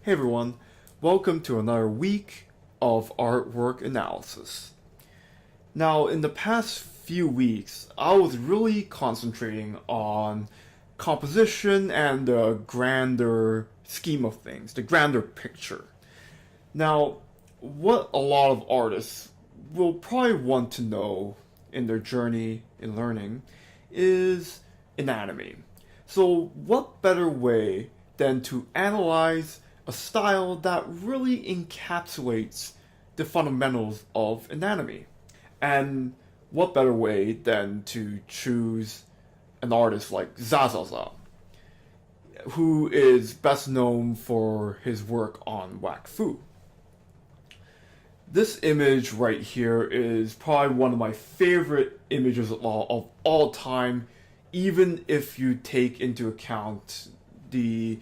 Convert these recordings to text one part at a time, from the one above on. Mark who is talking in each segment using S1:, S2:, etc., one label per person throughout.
S1: Hey everyone, welcome to another week of artwork analysis. Now, in the past few weeks, I was really concentrating on composition and the grander scheme of things, the grander picture. Now, what a lot of artists will probably want to know in their journey in learning is anatomy. So, what better way than to analyze a style that really encapsulates the fundamentals of anatomy? And what better way than to choose an artist like Zazaza, who is best known for his work on Wak Fu. This image right here is probably one of my favorite images of all time, even if you take into account the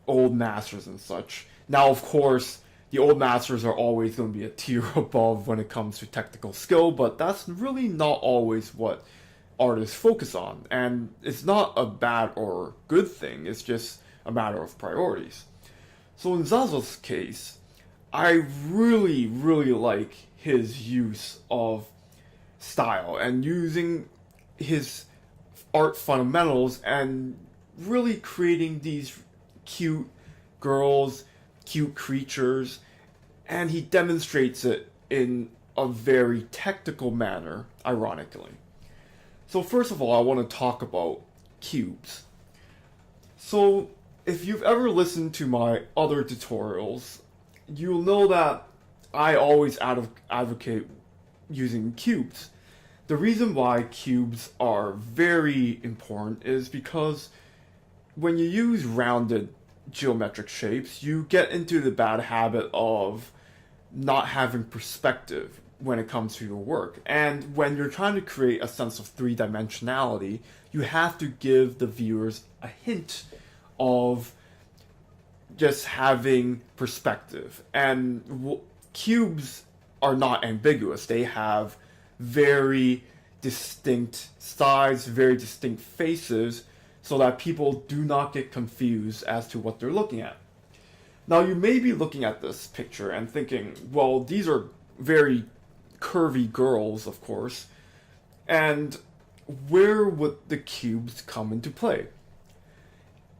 S1: old masters and such. Now, of course, the old masters are always going to be a tier above when it comes to technical skill, but that's really not always what artists focus on. And it's not a bad or good thing, it's just a matter of priorities. So in Zaza's case, I really like his use of style and using his art fundamentals and really creating these cute girls, cute creatures, and he demonstrates it in a very technical manner, ironically. So first of all, I want to talk about cubes. So if you've ever listened to my other tutorials, you'll know that I always advocate using cubes. The reason why cubes are very important is because when you use rounded geometric shapes, you get into the bad habit of not having perspective when it comes to your work. And when you're trying to create a sense of three-dimensionality, you have to give the viewers a hint of just having perspective. And cubes are not ambiguous. They have very distinct sides, very distinct faces, so that people do not get confused as to what they're looking at. Now, you may be looking at this picture and thinking, well, these are very curvy girls, of course, and where would the cubes come into play?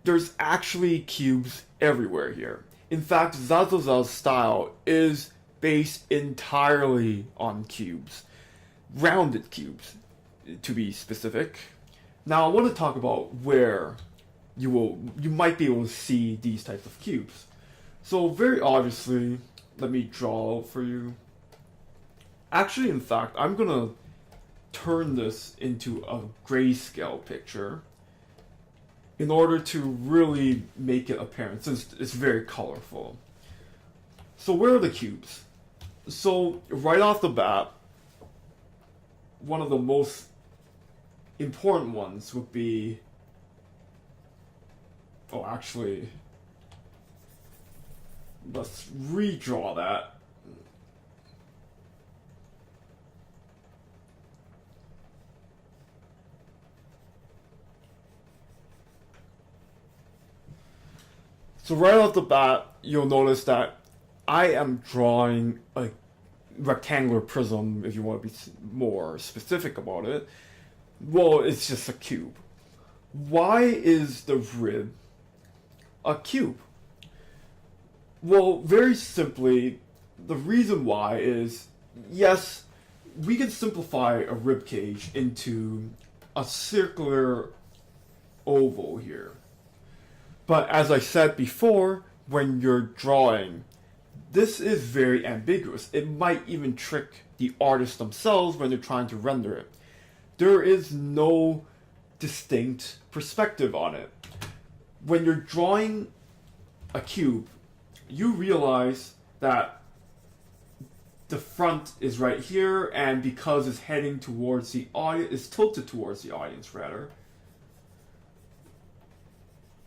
S1: There's actually cubes everywhere here. In fact, Zazaza's style is based entirely on cubes. Rounded cubes, to be specific. Now, I want to talk about where you might be able to see these types of cubes. So very obviously, let me draw for you. Actually, in fact, I'm gonna turn this into a grayscale picture in order to really make it apparent, since it's very colorful. So where are the cubes? So right off the bat, one of the most important ones would be, oh, actually, let's redraw that. So right off the bat, you'll notice that I am drawing a rectangular prism, if you want to be more specific about it. Well, it's just a cube. Why is the rib a cube? Well, very simply, the reason why is, yes, we can simplify a rib cage into a circular oval here. But as I said before, when you're drawing, this is very ambiguous. It might even trick the artists themselves when they're trying to render it. There is no distinct perspective on it. When you're drawing a cube, you realize that the front is right here, and because it's heading towards the audience, it's tilted towards the audience rather,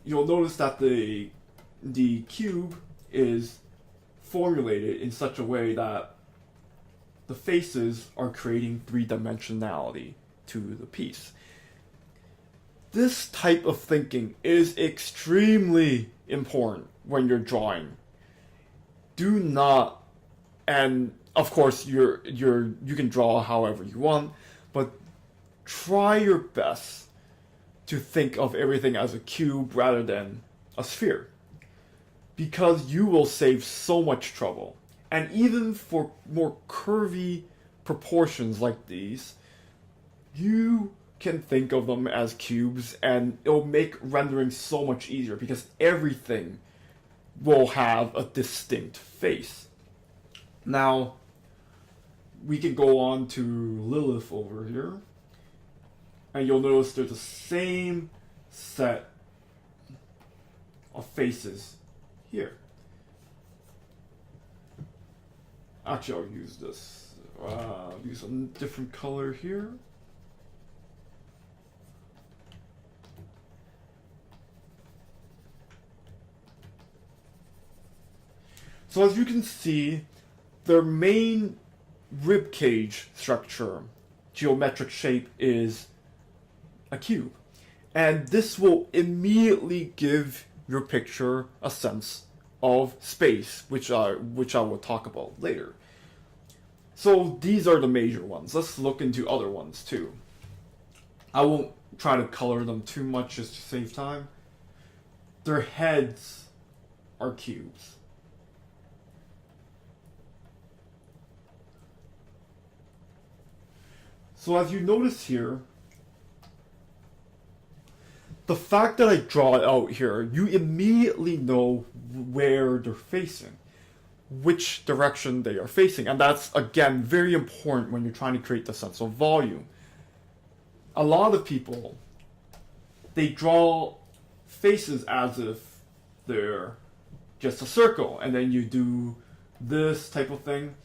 S1: you'll notice that the cube is formulated in such a way that the faces are creating three-dimensionality to the piece. This type of thinking is extremely important when you're drawing do not, and of course you can draw however you want, but try your best to think of everything as a cube rather than a sphere, because you will save so much trouble. And even for more curvy proportions like these, you can think of them as cubes, and it'll make rendering so much easier because everything will have a distinct face. Now, we can go on to Lilith over here, and you'll notice there's the same set of faces here. Actually, I'll use this. Use a different color here. So as you can see, their main rib cage structure, geometric shape, is a cube. And this will immediately give your picture a sense of space, which I will talk about later. So these are the major ones. Let's look into other ones too. I won't try to color them too much just to save time. Their heads are cubes. So as you notice here, the fact that I draw it out here, you immediately know where they're facing, which direction they are facing. And that's, again, very important when you're trying to create the sense of volume. A lot of people, they draw faces as if they're just a circle, and then you do this type of thing.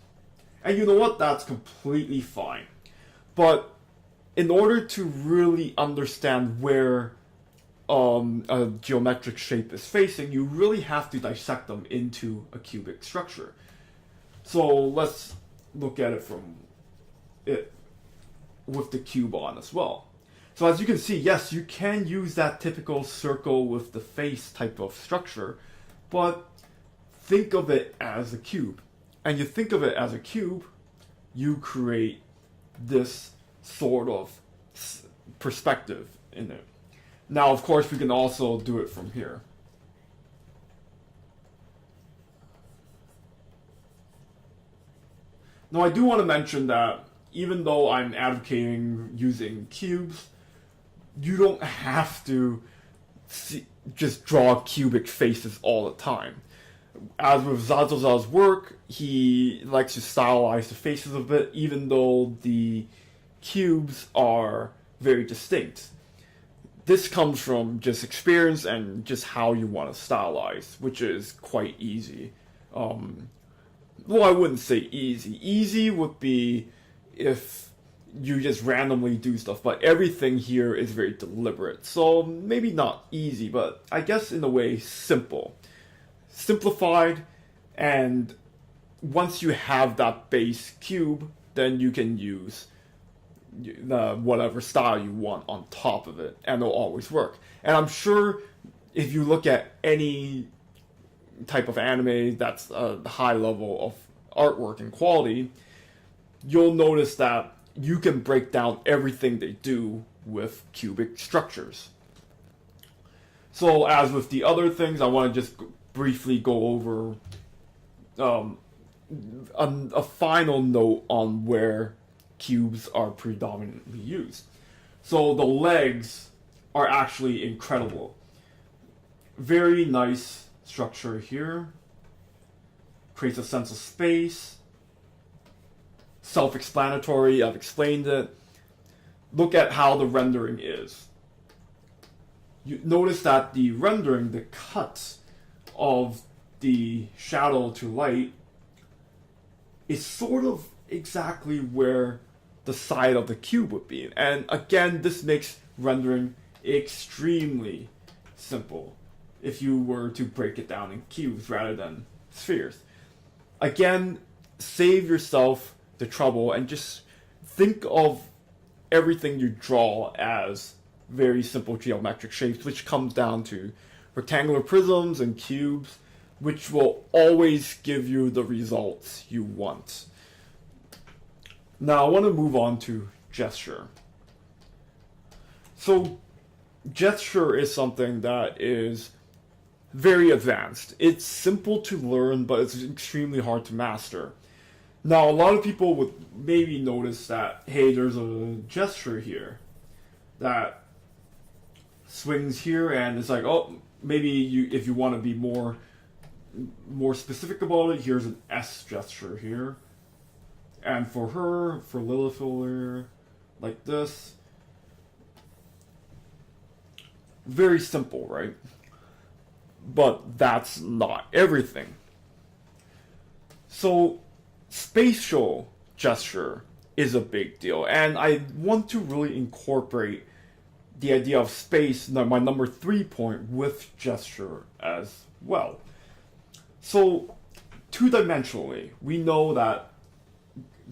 S1: And you know what? That's completely fine. But in order to really understand where a geometric shape is facing, you really have to dissect them into a cubic structure. So let's look at it from it with the cube on as well. So as you can see, yes, you can use that typical circle with the face type of structure, but think of it as a cube. And you think of it as a cube, you create this sort of perspective in it. Now, of course, we can also do it from here. Now, I do want to mention that even though I'm advocating using cubes, you don't have to just draw cubic faces all the time. As with Zazoza's work, he likes to stylize the faces a bit, even though the cubes are very distinct. This comes from just experience and just how you want to stylize, which is quite easy. Well, I wouldn't say easy. Easy would be if you just randomly do stuff, but everything here is very deliberate. So maybe not easy, but I guess in a way simple. Simplified, and once you have that base cube, then you can use whatever style you want on top of it, and it'll always work. And I'm sure if you look at any type of anime that's a high level of artwork and quality, you'll notice that you can break down everything they do with cubic structures. So as with the other things, I want to just briefly go over a final note on where cubes are predominantly used. So the legs are actually incredible. Very nice structure here. Creates a sense of space. Self-explanatory, I've explained it. Look at how the rendering is. You notice that the rendering, the cuts of the shadow to light, is sort of exactly where the side of the cube would be. And again, this makes rendering extremely simple if you were to break it down in cubes rather than spheres. Again, save yourself the trouble and just think of everything you draw as very simple geometric shapes, which comes down to rectangular prisms and cubes. which will always give you the results you want. Now I want to move on to gesture. So gesture is something that is very advanced. It's simple to learn, but it's extremely hard to master. Now, a lot of people would maybe notice that, hey, there's a gesture here that swings here, and it's like, oh, maybe if you want to be more specific about it, here's an S gesture here. And for her, for Lilith, like this. Very simple, right? But that's not everything. So, spatial gesture is a big deal, and I want to really incorporate the idea of space, my number 3 point, with gesture as well. So, two-dimensionally, we know that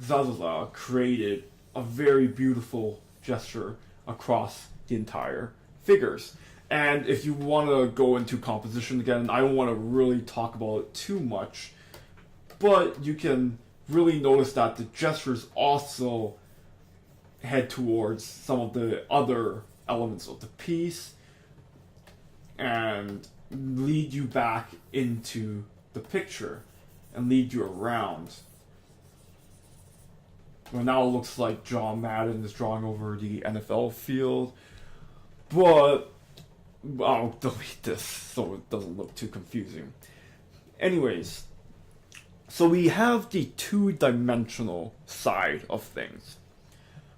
S1: Zazuza created a very beautiful gesture across the entire figures. And if you want to go into composition again, I don't want to really talk about it too much, but you can really notice that the gestures also head towards some of the other elements of the piece and lead you back into the picture and lead you around. Well, now it looks like John Madden is drawing over the NFL field, but I'll delete this so it doesn't look too confusing. Anyways, so we have the two-dimensional side of things.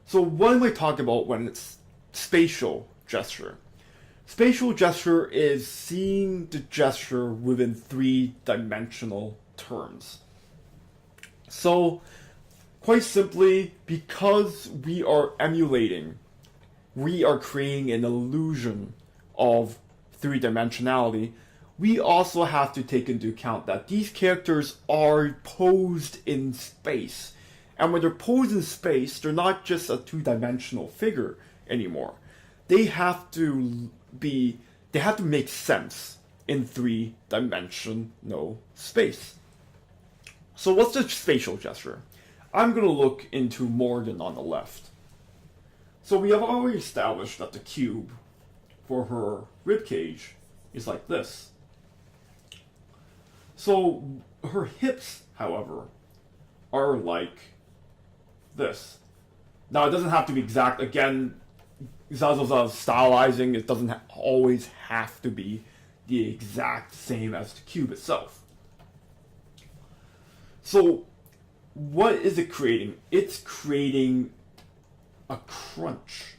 S1: So what am I talking about when it's spatial gesture? Spatial gesture is seeing the gesture within three-dimensional terms. So, quite simply, because we are emulating, we are creating an illusion of three-dimensionality, we also have to take into account that these characters are posed in space. And when they're posed in space, they're not just a two-dimensional figure anymore. They have to make sense in three-dimensional space. So what's the spatial gesture? I'm going to look into Morgan on the left. So we have already established that the cube for her ribcage is like this. So her hips, however, are like this. Now it doesn't have to be exact. Again, Zazuza's stylizing, it doesn't always have to be the exact same as the cube itself. So what is it creating? It's creating a crunch.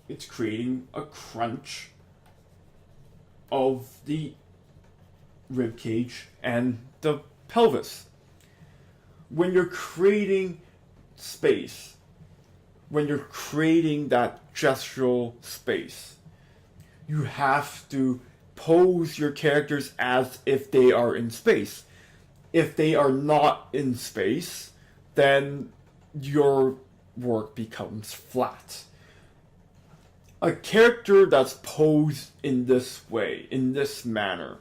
S1: It's creating a crunch of the ribcage and the pelvis. When you're creating space, when you're creating that gestural space, you have to pose your characters as if they are in space. If they are not in space, then your work becomes flat. A character that's posed in this way, in this manner,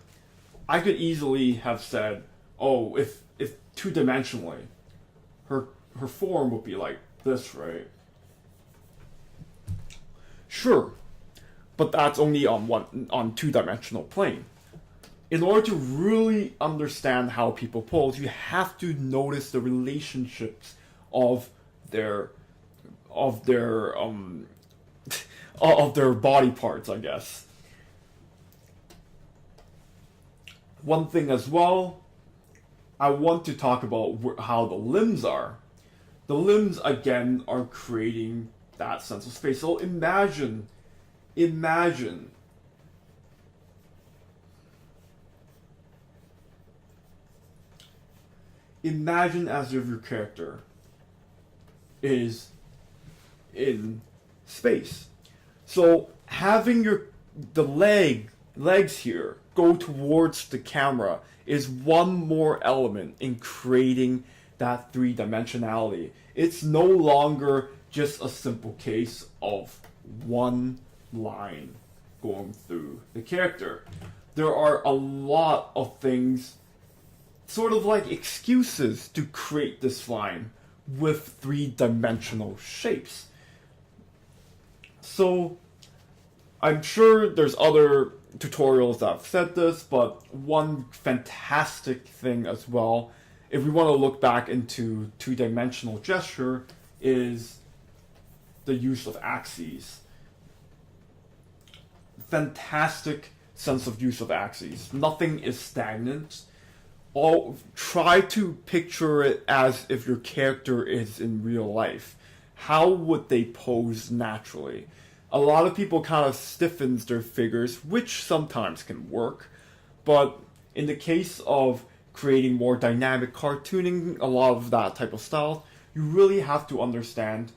S1: I could easily have said, oh, if two-dimensionally, her form would be like this, right? Sure, but that's only on two-dimensional plane. In order to really understand how people pose, you have to notice the relationships of their body parts, I guess. One thing as well, I want to talk about how the limbs are. The limbs, again, are creating that sense of space. So imagine as if your character is in space. So having the legs here go towards the camera is one more element in creating that three-dimensionality. It's no longer just a simple case of one line going through the character. There are a lot of things, sort of like excuses to create this line with three-dimensional shapes. So, I'm sure there's other tutorials that have said this, but one fantastic thing as well, if we want to look back into two-dimensional gesture, is the use of axes. Fantastic sense of use of axes. Nothing is stagnant. Try to picture it as if your character is in real life. How would they pose naturally? A lot of people kind of stiffens their figures, which sometimes can work, but in the case of creating more dynamic cartooning, a lot of that type of style, you really have to understand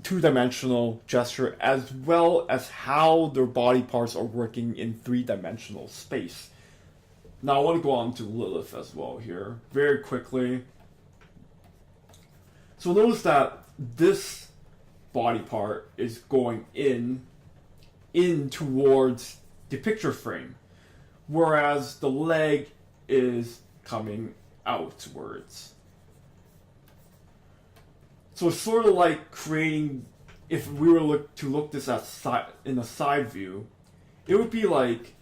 S1: two-dimensional gesture as well as how their body parts are working in three-dimensional space. Now I want to go on to Lilith as well here, very quickly. So notice that this body part is going in towards the picture frame, whereas the leg is coming outwards. So it's sort of like creating, if we were to look this at in a side view, it would be like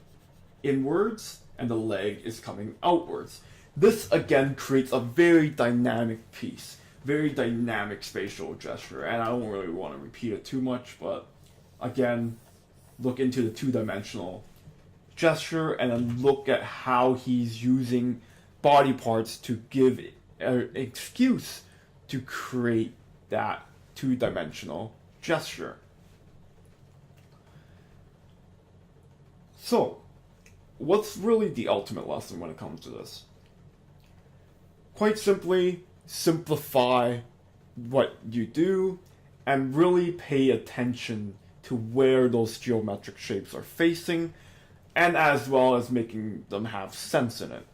S1: inwards and the leg is coming outwards. This again creates a very dynamic piece, very dynamic spatial gesture, and I don't really want to repeat it too much, but again, look into the two-dimensional gesture and then look at how he's using body parts to give an excuse to create that two-dimensional gesture. So, what's really the ultimate lesson when it comes to this? Quite simply, simplify what you do and really pay attention to where those geometric shapes are facing, and as well as making them have sense in it.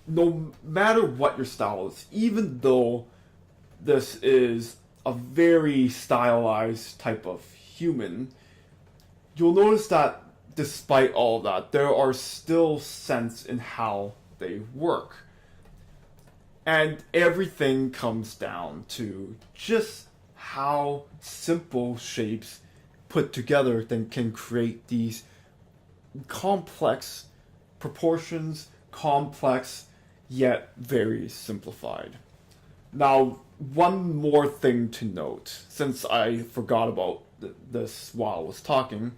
S1: No matter what your style is, even though this is a very stylized type of human, you'll notice that despite all that, there are still sense in how they work. And everything comes down to just how simple shapes put together then can create these complex proportions, complex yet very simplified. Now, one more thing to note, since I forgot about this while I was talking,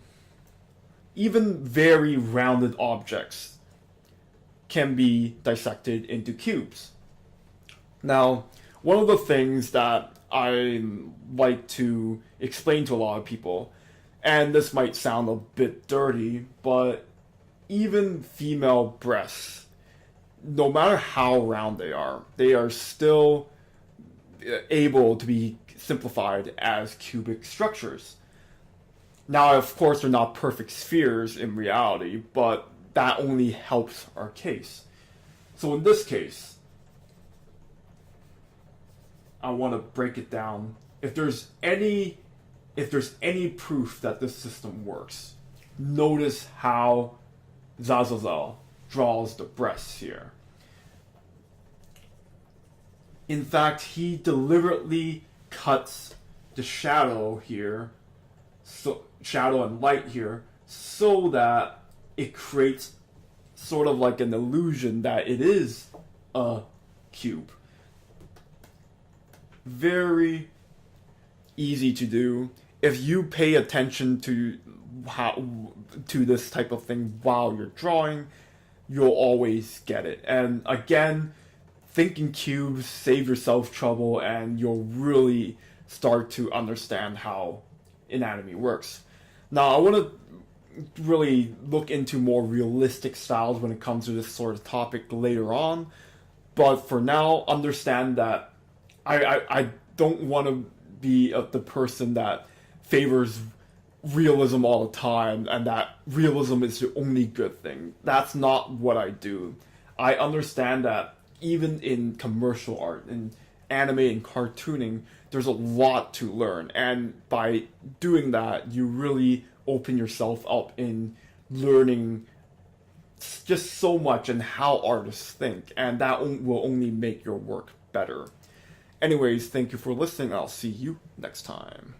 S1: even very rounded objects can be dissected into cubes. Now, one of the things that I like to explain to a lot of people, and this might sound a bit dirty, but even female breasts, no matter how round they are still able to be simplified as cubic structures. Now, of course, they're not perfect spheres in reality, but that only helps our case. So in this case, I want to break it down. If there's any proof that this system works, notice how Zazazel draws the breasts here. In fact, he deliberately cuts the shadow here, so shadow and light here, so that it creates sort of like an illusion that it is a cube. Very easy to do. If you pay attention to this type of thing while you're drawing, you'll always get it. And again, think in cubes, save yourself trouble, and you'll really start to understand how anatomy works. Now, I want to really look into more realistic styles when it comes to this sort of topic later on, but for now, understand that I don't want to be the person that favors realism all the time and that realism is the only good thing. That's not what I do. I understand that even in commercial art, in anime and cartooning, there's a lot to learn, and by doing that, you really open yourself up in learning just so much and how artists think, and that will only make your work better. Anyways, thank you for listening. I'll see you next time.